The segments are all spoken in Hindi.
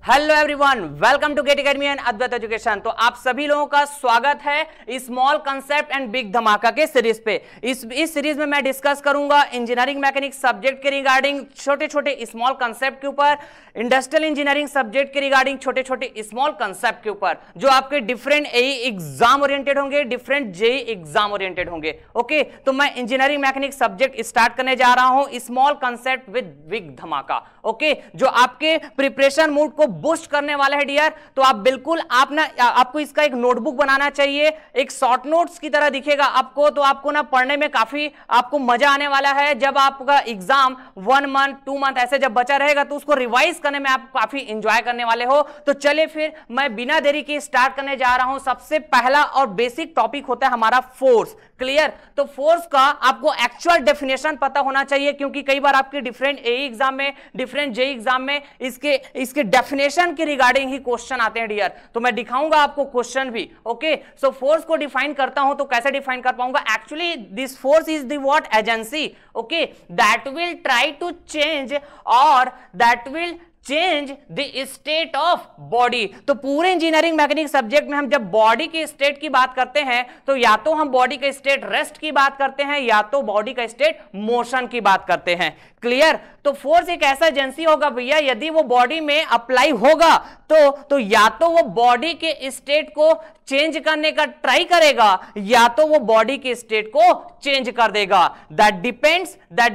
Hello everyone, welcome to gate academy and Advait education. तो आप सभी लोगों का स्वागत है स्मॉल कंसेप्ट एंड बिग धमाका के सीरीज पे। इस सीरीज में मैं डिस्कस करूंगा इंजीनियरिंग मैकेनिक्स सब्जेक्ट के रिगार्डिंग छोटे छोटे स्मॉल कंसेप्ट के ऊपर, इंडस्ट्रियल इंजीनियरिंग सब्जेक्ट के रिगार्डिंग छोटे छोटे स्मॉल कंसेप्ट के ऊपर, जो आपके डिफरेंट एई एग्जाम ओरिएंटेड होंगे, डिफरेंट जेई एग्जाम ओरिएंटेड होंगे। ओके, तो मैं इंजीनियरिंग मैकेनिक्स सब्जेक्ट स्टार्ट करने जा रहा हूं स्मॉल कंसेप्ट विद बिग धमाका। ओके, जो आपके प्रिपरेशन मूड को बूस्ट करने वाला है डियर। तो आप बिल्कुल आपको इसका एक नोटबुक बनाना चाहिए, एक शॉर्ट नोट्स की तरह दिखेगा आपको। तो आपको ना पढ़ने में काफी आपको मजा आने वाला है। जब आपका एग्जाम 1 मंथ 2 मंथ ऐसे जब बचा रहेगा तो उसको रिवाइज करने में आप काफी एंजॉय करने वाले हो। तो चलिए फिर मैं बिना देरी के स्टार्ट करने जा रहा हूं। सबसे पहला और बेसिक टॉपिक होता है हमारा फोर्स। क्लियर? तो फोर्स का आपको एक्चुअल डेफिनेशन पता होना चाहिए, क्योंकि कई बार आपके डिफरेंट एई एग्जाम में, डिफरेंट जेई एग्जाम में इसके डेफिनेशन के रिगार्डिंग ही क्वेश्चन आते हैं डियर। तो मैं दिखाऊंगा आपको क्वेश्चन भी। ओके, सो फोर्स को डिफाइन करता हूं तो कैसे डिफाइन कर पाऊंगा? Actually this force is the what agency, okay, that will try to change और that will change the state of body. तो पूरे इंजीनियरिंग मैकेनिक्स सब्जेक्ट में हम जब बॉडी के स्टेट की बात करते हैं तो या तो हम बॉडी का स्टेट रेस्ट की बात करते हैं या तो बॉडी का स्टेट मोशन की बात करते हैं। क्लियर? तो फोर्स एक ऐसा एजेंसी होगा भैया, यदि वो बॉडी में अप्लाई होगा तो या तो वो बॉडी के स्टेट को चेंज करने का ट्राई करेगा या तो वो बॉडी के स्टेट को चेंज कर देगा। दैट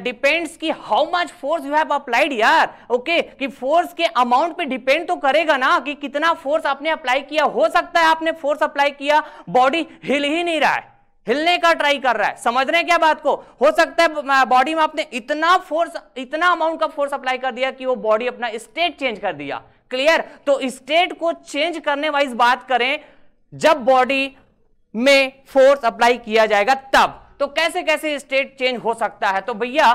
डिपेंड्स कि how much force you have applied यार। ओके, कि फोर्स के अमाउंट पे डिपेंड तो करेगा ना कि कितना फोर्स आपने अप्लाई किया। हो सकता है आपने फोर्स अप्लाई किया, बॉडी हिल ही नहीं रहा है, हिलने का ट्राई कर रहा है। समझ रहे हैं क्या बात को? हो सकता है बॉडी में आपने इतना अमाउंट का फोर्स अप्लाई कर दिया कि वो बॉडी अपना स्टेट चेंज कर दिया। क्लियर? तो स्टेट को चेंज करने वाइज बात करें, जब बॉडी में फोर्स अप्लाई किया जाएगा तब तो कैसे कैसे स्टेट चेंज हो सकता है? तो भैया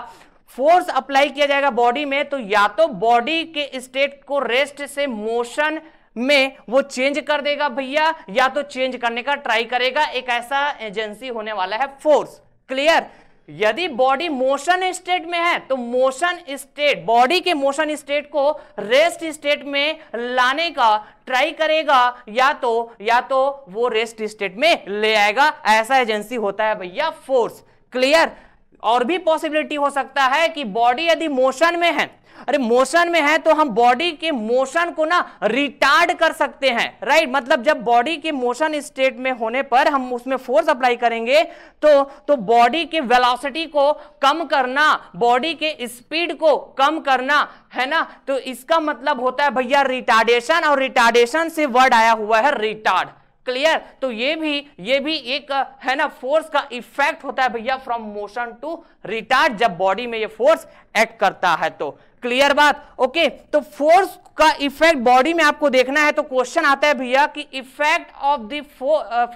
फोर्स अप्लाई किया जाएगा बॉडी में तो या तो बॉडी के स्टेट को रेस्ट से मोशन में वो चेंज कर देगा भैया, या तो चेंज करने का ट्राई करेगा। एक ऐसा एजेंसी होने वाला है फोर्स। क्लियर? यदि बॉडी मोशन स्टेट में है तो मोशन स्टेट, बॉडी के मोशन स्टेट को रेस्ट स्टेट में लाने का ट्राई करेगा या तो वो रेस्ट स्टेट में ले आएगा। ऐसा एजेंसी होता है भैया फोर्स। क्लियर? और भी पॉसिबिलिटी हो सकता है कि बॉडी यदि मोशन में है, अरे मोशन में है तो हम बॉडी के मोशन को ना रिटार्ड कर सकते हैं। राइट? मतलब जब बॉडी के मोशन स्टेट में होने पर हम उसमें फोर्स अप्लाई करेंगे तो बॉडी के वेलोसिटी को कम करना, बॉडी के स्पीड को कम करना है ना। तो इसका मतलब होता है भैया रिटार्डेशन, और रिटार्डेशन से वर्ड आया हुआ है रिटार्ड। क्लियर? तो ये भी एक है ना फोर्स का इफेक्ट होता है भैया, फ्रॉम मोशन टू रिटार्ड, जब बॉडी में ये फोर्स एक्ट करता है तो। क्लियर बात? ओके, तो फोर्स का इफेक्ट बॉडी में आपको देखना है तो क्वेश्चन आता है भैया कि effect of the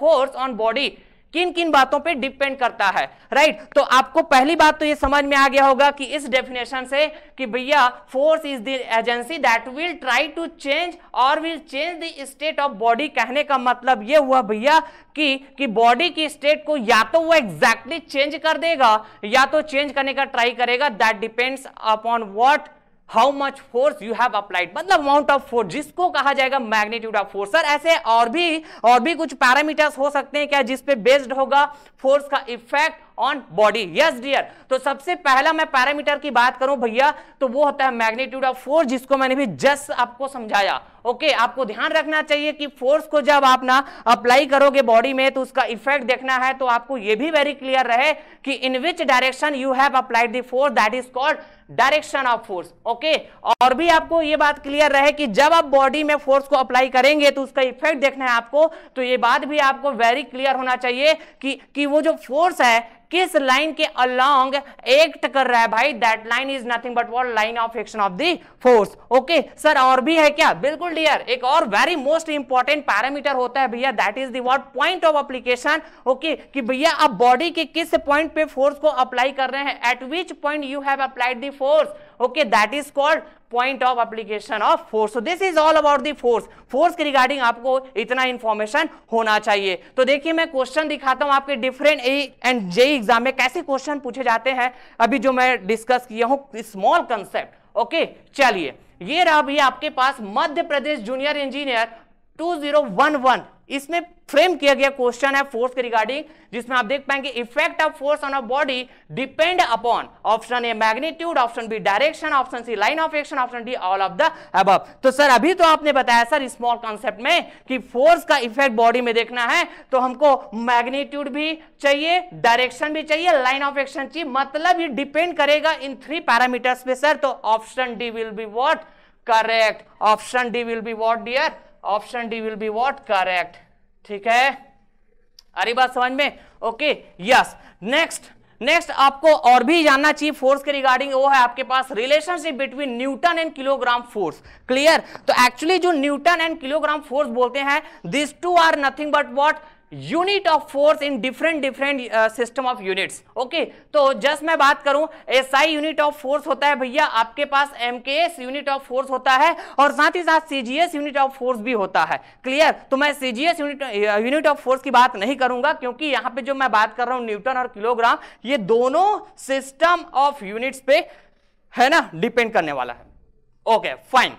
force on body किन किन बातों पे डिपेंड करता है। राइट? तो आपको पहली बात तो ये समझ में आ गया होगा कि इस डेफिनेशन से कि भैया force is the agency that will try to change और will change the state of body. कहने का मतलब ये हुआ भैया कि बॉडी की स्टेट को या तो वो एग्जैक्टली चेंज कर देगा या तो चेंज करने का ट्राई करेगा। That depends upon what, how much force you have applied, मतलब अमाउंट ऑफ फोर्स, जिसको कहा जाएगा मैग्नीट्यूड ऑफ फोर्स। सर ऐसे और भी कुछ पैरामीटर्स हो सकते हैं क्या जिस पे बेस्ड होगा फोर्स का effect on body? Yes dear. तो सबसे पहला मैं पैरामीटर की बात करूं भैया तो वो होता है मैग्नीट्यूड ऑफ फोर्स, जिसको मैंने भी जस्ट आपको समझाया। ओके, आपको ध्यान रखना चाहिए कि फोर्स को जब आप ना अप्लाई करोगे बॉडी में तो उसका इफेक्ट देखना है। तो आपको ये भी वेरी क्लियर रहे कि in which direction you have applied the force, that is called direction of force. Okay, और भी आपको ये बात क्लियर रहे कि जब आप बॉडी में फोर्स को अप्लाई करेंगे तो उसका इफेक्ट देखना है आपको। तो ये बात भी आपको वेरी क्लियर होना चाहिए कि वो जो फोर्स है किस लाइन के अलोंग एक्ट कर रहा है भाई। That line is nothing but what, line of action of the force. Okay sir, और भी है क्या? बिल्कुल डियर, एक और वेरी मोस्ट इंपॉर्टेंट पैरामीटर होता है भैया, that is the what, point of application. Okay, कि भैया आप बॉडी के किस पॉइंट पे फोर्स को अप्लाई कर रहे हैं, eight which point you have applied the force. Okay, that is called point of application of force. So this is all about the force. Force के रिगार्डिंग आपको इतना इंफॉर्मेशन होना चाहिए। तो देखिए मैं क्वेश्चन दिखाता हूं आपके different AE and JE exam में कैसे क्वेश्चन पूछे जाते हैं, अभी जो मैं डिस्कस किया हूं स्मॉल कंसेप्ट। ओके, चलिए ये रहा भी आपके पास मध्य प्रदेश जूनियर इंजीनियर 2011, इसमें फ्रेम किया गया क्वेश्चन है फोर्स के रिगार्डिंग, जिसमें आप देख पाएंगे effect of force on a body depend upon option A magnitude, option B direction, option C line of action, option D all of the above. तो सर अभी तो आपने बताया सर स्मॉल कॉन्सेप्ट में कि फोर्स का इफेक्ट बॉडी में देखना है तो हमको मैग्नीट्यूड भी चाहिए, डायरेक्शन भी चाहिए, लाइन ऑफ एक्शन चाहिए, मतलब ये डिपेंड करेगा इन 3 पैरामीटर्स पे सर। तो option D will be what? Correct. Option D will be what dear? Option D will be what? Correct. ठीक है, अरे बात समझ में? Okay, yes. नेक्स्ट आपको और भी जानना चाहिए फोर्स के रिगार्डिंग, वो है आपके पास relationship between newton and kilogram force. Clear? तो एक्चुअली जो न्यूटन एंड किलोग्राम फोर्स बोलते हैं, this two are nothing but what? Unit of force in different system of units. Okay, तो जस्ट मैं बात करूं, एसआई यूनिट ऑफ फोर्स होता है भैया आपके पास, एमकेएस यूनिट ऑफ फोर्स होता है, और साथ ही साथ सीजीएस यूनिट ऑफ फोर्स भी होता है। क्लियर? तो मैं सीजीएस यूनिट ऑफ फोर्स की बात नहीं करूंगा, क्योंकि यहां पे जो मैं बात कर रहा हूं न्यूटन और किलोग्राम, ये दोनों सिस्टम ऑफ यूनिट्स पे है ना डिपेंड करने वाला है। Okay fine.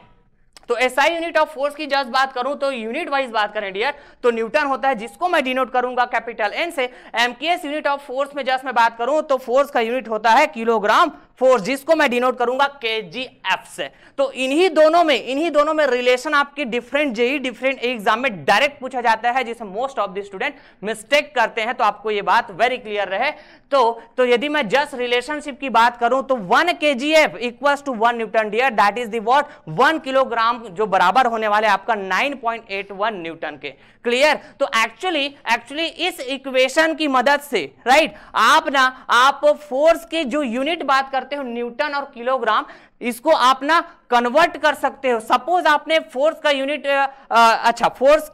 तो एसआई यूनिट ऑफ फोर्स की जस्ट बात करूं तो यूनिट वाइज बात करें डियर, तो न्यूटन होता है जिसको मैं डिनोट करूंगा कैपिटल एन से। एमकेएस यूनिट ऑफ फोर्स में जस्ट मैं बात करूं तो फोर्स का यूनिट होता है किलोग्राम फोर्स, जिसको मैं डिनोट करूंगा केजीएफ से। तो इन्हीं दोनों में रिलेशन आपके डिफरेंट एग्जाम में डायरेक्ट पूछा जाता है, जिसे most of the student mistake करते हैं। तो आपको ये बात वेरी क्लियर रहे। तो यदि मैं जस्ट रिलेशनशिप की बात करूं तो 1 kgf equals to 1 newton dear, that is the what? 1 kilogram, जो बराबर होने वाले आपका 9.81 न्यूटन के। क्लियर? तो एक्चुअली इस इक्वेशन की मदद से राइट आप फोर्स के जो यूनिट बात करते हो न्यूटन और किलोग्राम, इसको आप ना कन्वर्ट कर सकते हो। सपोज आपने फोर्स का यूनिट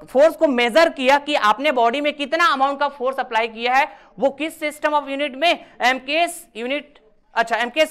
फोर्स को मेजर किया कि आपने बॉडी में कितना अमाउंट का फोर्स अप्लाई किया है, वो किस सिस्टम ऑफ यूनिट में? एमकेएस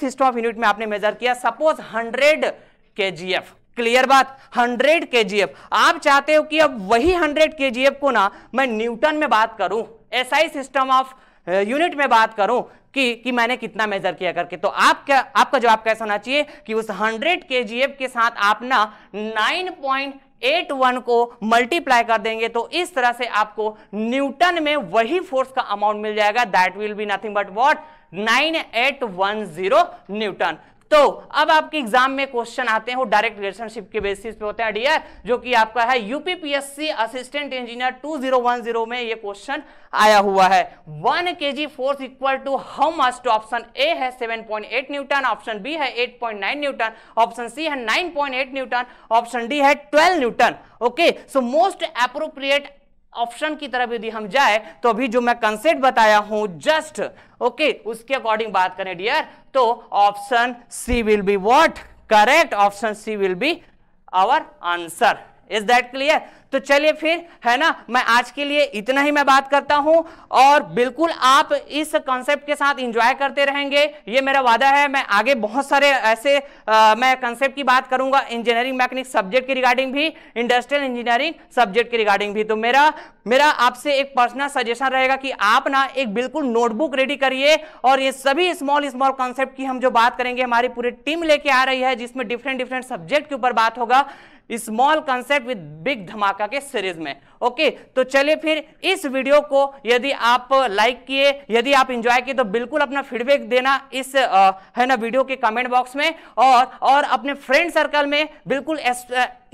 सिस्टम ऑफ यूनिट में आपने मेजर किया, सपोज 100 kgf। क्लियर बात? 100 kgf। आप चाहते हो कि अब वही 100 kgf को ना मैं न्यूटन में बात करूं, एसआई सिस्टम ऑफ यूनिट में बात करूं कि मैंने कितना मेजर किया करके, तो आपका जवाब कैसा होना चाहिए कि उस 100 kgf के साथ आप ना 9.81 को मल्टीप्लाई कर देंगे, तो इस तरह से आपको न्यूटन में वही फोर्स का अमाउंट मिल जाएगा, that will be nothing but what? 9810 Newton. तो अब आपके एग्जाम में क्वेश्चन आते हैं वो डायरेक्ट रिलेशनशिप के बेसिस पे होता है डियर, जो कि आपका है यूपीपीएससी असिस्टेंट इंजीनियर 2010 में ये क्वेश्चन आया हुआ है। 1 kg force equal to how much? तो ऑप्शन ए है 7.8 न्यूटन, ऑप्शन बी है 8.9 न्यूटन, ऑप्शन सी है 9.8 न्यूटन, ऑप्शन डी है 12 Newton. Okay, so most appropriate option की तरफ यदि हम जाए तो अभी जो मैं कंसेप्ट बताया हूं जस्ट उसके अकॉर्डिंग बात करें डियर, तो option C will be what? Correct. Option C will be our answer. Is that clear? तो चलिए फिर है ना, मैं आज के लिए इतना ही मैं बात करता हूं, और बिल्कुल आप इस कॉन्सेप्ट के साथ एंजॉय करते रहेंगे, ये मेरा वादा है। मैं आगे बहुत सारे ऐसे मैं कॉन्सेप्ट की बात करूंगा, इंजीनियरिंग मैकेनिक्स सब्जेक्ट के रिगार्डिंग भी, इंडस्ट्रियल इंजीनियरिंग सब्जेक्ट के रिगार्डिंग भी। तो मेरा आपसे एक पर्सनल सजेशन रहेगा कि आप ना एक बिल्कुल नोटबुक रेडी करिए, और ये सभी स्मॉल कॉन्सेप्ट की हम जो बात करेंगे, हमारी पूरी टीम लेके आ रही है, जिसमें डिफरेंट सब्जेक्ट के ऊपर बात होगा, स्मॉल कंसेप्ट विद बिग धमाका के सीरीज में। ओके, तो चलिए फिर इस वीडियो को यदि आप लाइक किए, यदि आप एंजॉय किए, तो बिल्कुल अपना फीडबैक देना इस है ना वीडियो के कमेंट बॉक्स में, और अपने फ्रेंड सर्कल में बिल्कुल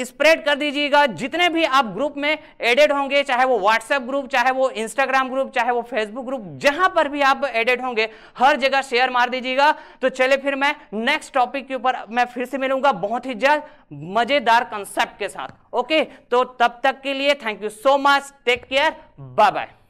स्प्रेड कर दीजिएगा। जितने भी आप ग्रुप में एडेड होंगे, चाहे वो व्हाट्सएप ग्रुप, चाहे वो इंस्टाग्राम ग्रुप, चाहे वो फेसबुक ग्रुप, जहां पर भी आप एडेड होंगे हर जगह शेयर मार दीजिएगा। तो चलिए फिर मैं नेक्स्ट टॉपिक के ऊपर मैं फिर से मिलूंगा बहुत ही जल्द मजेदार कंसेप्ट के साथ। ओके, तो तब तक के लिए thank you so much, take care, bye bye.